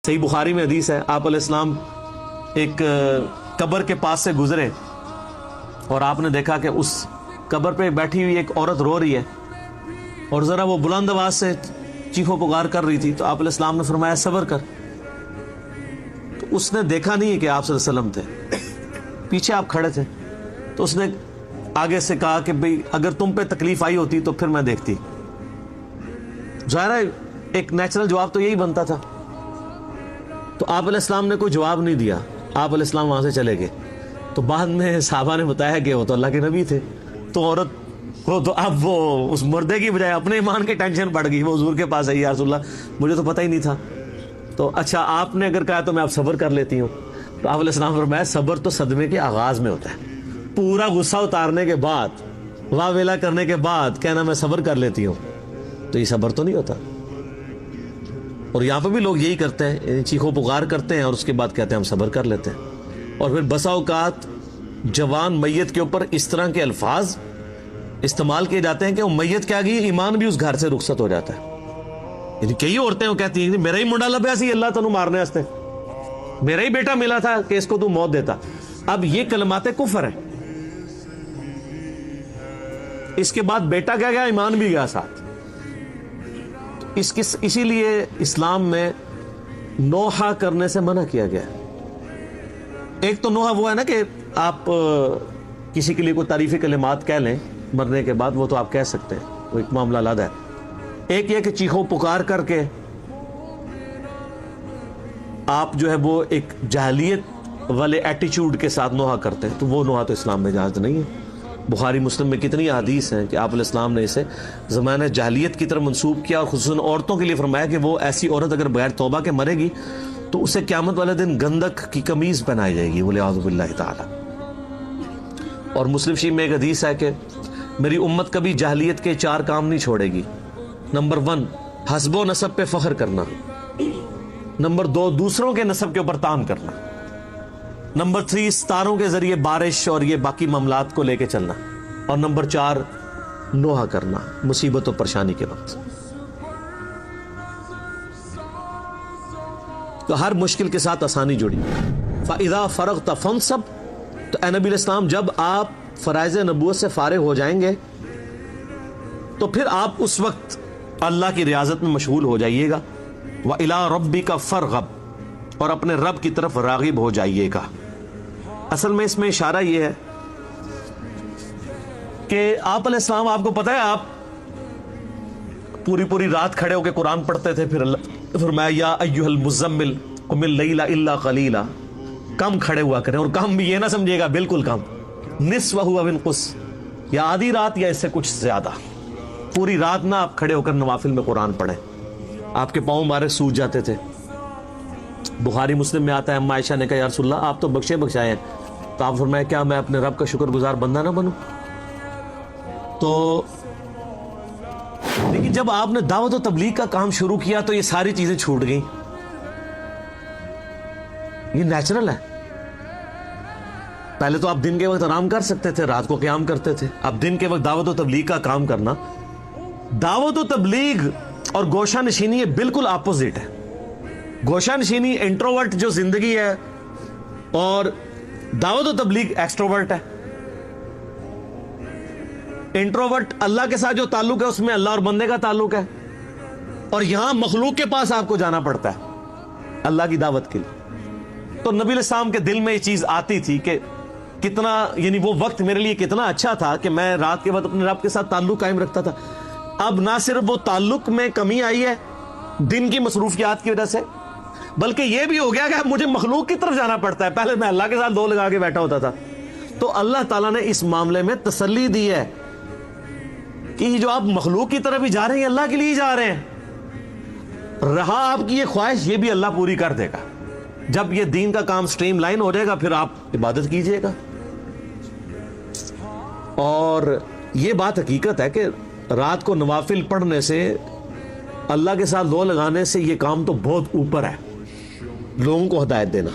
صحیح بخاری میں حدیث ہے، آپ علیہ السلام ایک قبر کے پاس سے گزرے اور آپ نے دیکھا کہ اس قبر پہ بیٹھی ہوئی ایک عورت رو رہی ہے اور ذرا وہ بلند آواز سے چیخو پکار کر رہی تھی، تو آپ علیہ السلام نے فرمایا صبر کر. تو اس نے دیکھا نہیں کہ آپ صلی اللہ علیہ وسلم تھے، پیچھے آپ کھڑے تھے، تو اس نے آگے سے کہا کہ بھئی اگر تم پہ تکلیف آئی ہوتی تو پھر میں دیکھتی. ظاہر ہے ایک نیچرل جواب تو یہی بنتا تھا. تو آپ علیہ السلام نے کوئی جواب نہیں دیا، آپ علیہ السلام وہاں سے چلے گئے. تو بعد میں صحابہ نے بتایا کہ وہ تو اللہ کے نبی تھے، تو عورت کو تو اب وہ اس مردے کی بجائے اپنے ایمان کی ٹینشن پڑ گئی. وہ حضور کے پاس آئی، یا رسول اللہ مجھے تو پتہ ہی نہیں تھا. تو اچھا آپ نے اگر کہا تو میں اب صبر کر لیتی ہوں. تو آپ علیہ السلام فرمایا صبر تو صدمے کے آغاز میں ہوتا ہے. پورا غصہ اتارنے کے بعد، واہ ویلا کرنے کے بعد کہنا میں صبر کر لیتی ہوں، تو یہ صبر تو نہیں ہوتا. اور یہاں پہ بھی لوگ یہی کرتے ہیں، چیخو پکار کرتے ہیں اور اس کے بعد کہتے ہیں ہم صبر کر لیتے ہیں. اور پھر بسا اوقات جوان میت کے اوپر اس طرح کے الفاظ استعمال کیے جاتے ہیں کہ وہ میت کیا گئی، ایمان بھی اس گھر سے رخصت ہو جاتا ہے. یعنی کئی عورتیں وہ کہتی ہیں میرا ہی منڈا لبیا سی اللہ تنو مارنے واسطے، میرا ہی بیٹا ملا تھا کہ اس کو تو موت دیتا. اب یہ کلمات کفر ہیں. اس کے بعد بیٹا کیا گیا، ایمان بھی گیا ساتھ. اسی لیے اسلام میں نوحہ کرنے سے منع کیا گیا. ایک تو نوحہ وہ ہے نا کہ آپ کسی کے لیے کوئی تعریفی کلمات کہہ لیں مرنے کے بعد، وہ تو آپ کہہ سکتے ہیں، وہ ایک معاملہ علیحدہ ہے. ایک یہ کہ چیخو پکار کر کے آپ جو ہے وہ ایک جاہلیت والے ایٹیچیوڈ کے ساتھ نوحہ کرتے ہیں، تو وہ نوحہ تو اسلام میں اجازت نہیں ہے. بخاری مسلم میں کتنی احادیث ہیں کہ آپ علیہ السلام نے اسے زمانہ جاہلیت کی طرف منسوب کیا، اور خصوصاً عورتوں کے لیے فرمایا کہ وہ ایسی عورت اگر بغیر توبہ کے مرے گی تو اسے قیامت والے دن گندک کی قمیض پہنائی جائے گی، والعیاذ باللہ تعالی. اور مسلم شریف میں ایک حدیث ہے کہ میری امت کبھی جاہلیت کے 4 کام نہیں چھوڑے گی. نمبر 1 حسب و نسب پہ فخر کرنا. نمبر 2 دوسروں کے نسب کے اوپر تان کرنا. نمبر 3 ستاروں کے ذریعے بارش اور یہ باقی معاملات کو لے کے چلنا. اور نمبر 4 نوحہ کرنا مصیبت و پریشانی کے وقت. تو ہر مشکل کے ساتھ آسانی جڑی. فَإِذَا فَرَغْتَ فَانْصَبْ، تو اے نبی علیہ السلام جب آپ فرائض نبوت سے فارغ ہو جائیں گے تو پھر آپ اس وقت اللہ کی ریاضت میں مشغول ہو جائیے گا. وَإِلَىٰ رَبِّكَ فَارْغَب، اور اپنے رب کی طرف راغب ہو جائیے گا. اصل میں اس میں اشارہ یہ ہے کہ آپ علیہ السلام، آپ کو پتہ ہے آپ پوری رات کھڑے ہو کے قرآن پڑھتے تھے، پھر اللہ فرمایا یا ایھا المزمل قم اللیل الا قلیلا، کم کھڑے ہوا کریں. اور کم بھی یہ نہ سمجھیے گا بالکل کم، نصفہ او انقص، یا آدھی رات یا اس سے کچھ زیادہ. پوری رات نہ آپ کھڑے ہو کر نوافل میں قرآن پڑھیں. آپ کے پاؤں مارے سوج جاتے تھے. بخاری مسلم میں آتا ہے اما عائشہ نے کہا یا رسول اللہ آپ تو بخشائے ہیں، تو آپ فرمایا کیا میں اپنے رب کا شکر گزار بندہ نہ بنوں. تو لیکن جب آپ نے دعوت و تبلیغ کا کام شروع کیا تو یہ ساری چیزیں چھوٹ گئیں. یہ نیچرل ہے. پہلے تو آپ دن کے وقت آرام کر سکتے تھے، رات کو قیام کرتے تھے. اب دن کے وقت دعوت و تبلیغ کا کام کرنا، دعوت و تبلیغ اور گوشہ نشینی یہ بالکل اپوزٹ ہے. گوشہ نشینی انٹروورٹ جو زندگی ہے، اور دعوت و تبلیغ ایکسٹروورٹ ہے. انٹروورٹ اللہ کے ساتھ جو تعلق ہے اس میں اللہ اور بندے کا تعلق ہے، اور یہاں مخلوق کے پاس آپ کو جانا پڑتا ہے اللہ کی دعوت کے لیے. تو نبی علیہ السلام کے دل میں یہ چیز آتی تھی کہ کتنا، یعنی وہ وقت میرے لیے کتنا اچھا تھا کہ میں رات کے وقت اپنے رب کے ساتھ تعلق قائم رکھتا تھا. اب نہ صرف وہ تعلق میں کمی آئی ہے دن کی مصروفیات کی وجہ سے، بلکہ یہ بھی ہو گیا کہ اب مجھے مخلوق کی طرف جانا پڑتا ہے. پہلے میں اللہ کے ساتھ دو لگا کے بیٹھا ہوتا تھا. تو اللہ تعالیٰ نے اس معاملے میں تسلی دی ہے کہ جو آپ مخلوق کی طرف ہی جا رہے ہیں اللہ کے لیے ہی جا رہے ہیں. رہا آپ کی یہ خواہش، یہ بھی اللہ پوری کر دے گا. جب یہ دین کا کام سٹریم لائن ہو جائے گا پھر آپ عبادت کیجئے گا. اور یہ بات حقیقت ہے کہ رات کو نوافل پڑھنے سے، اللہ کے ساتھ لو لگانے سے، یہ کام تو بہت اوپر ہے لوگوں کو ہدایت دینا.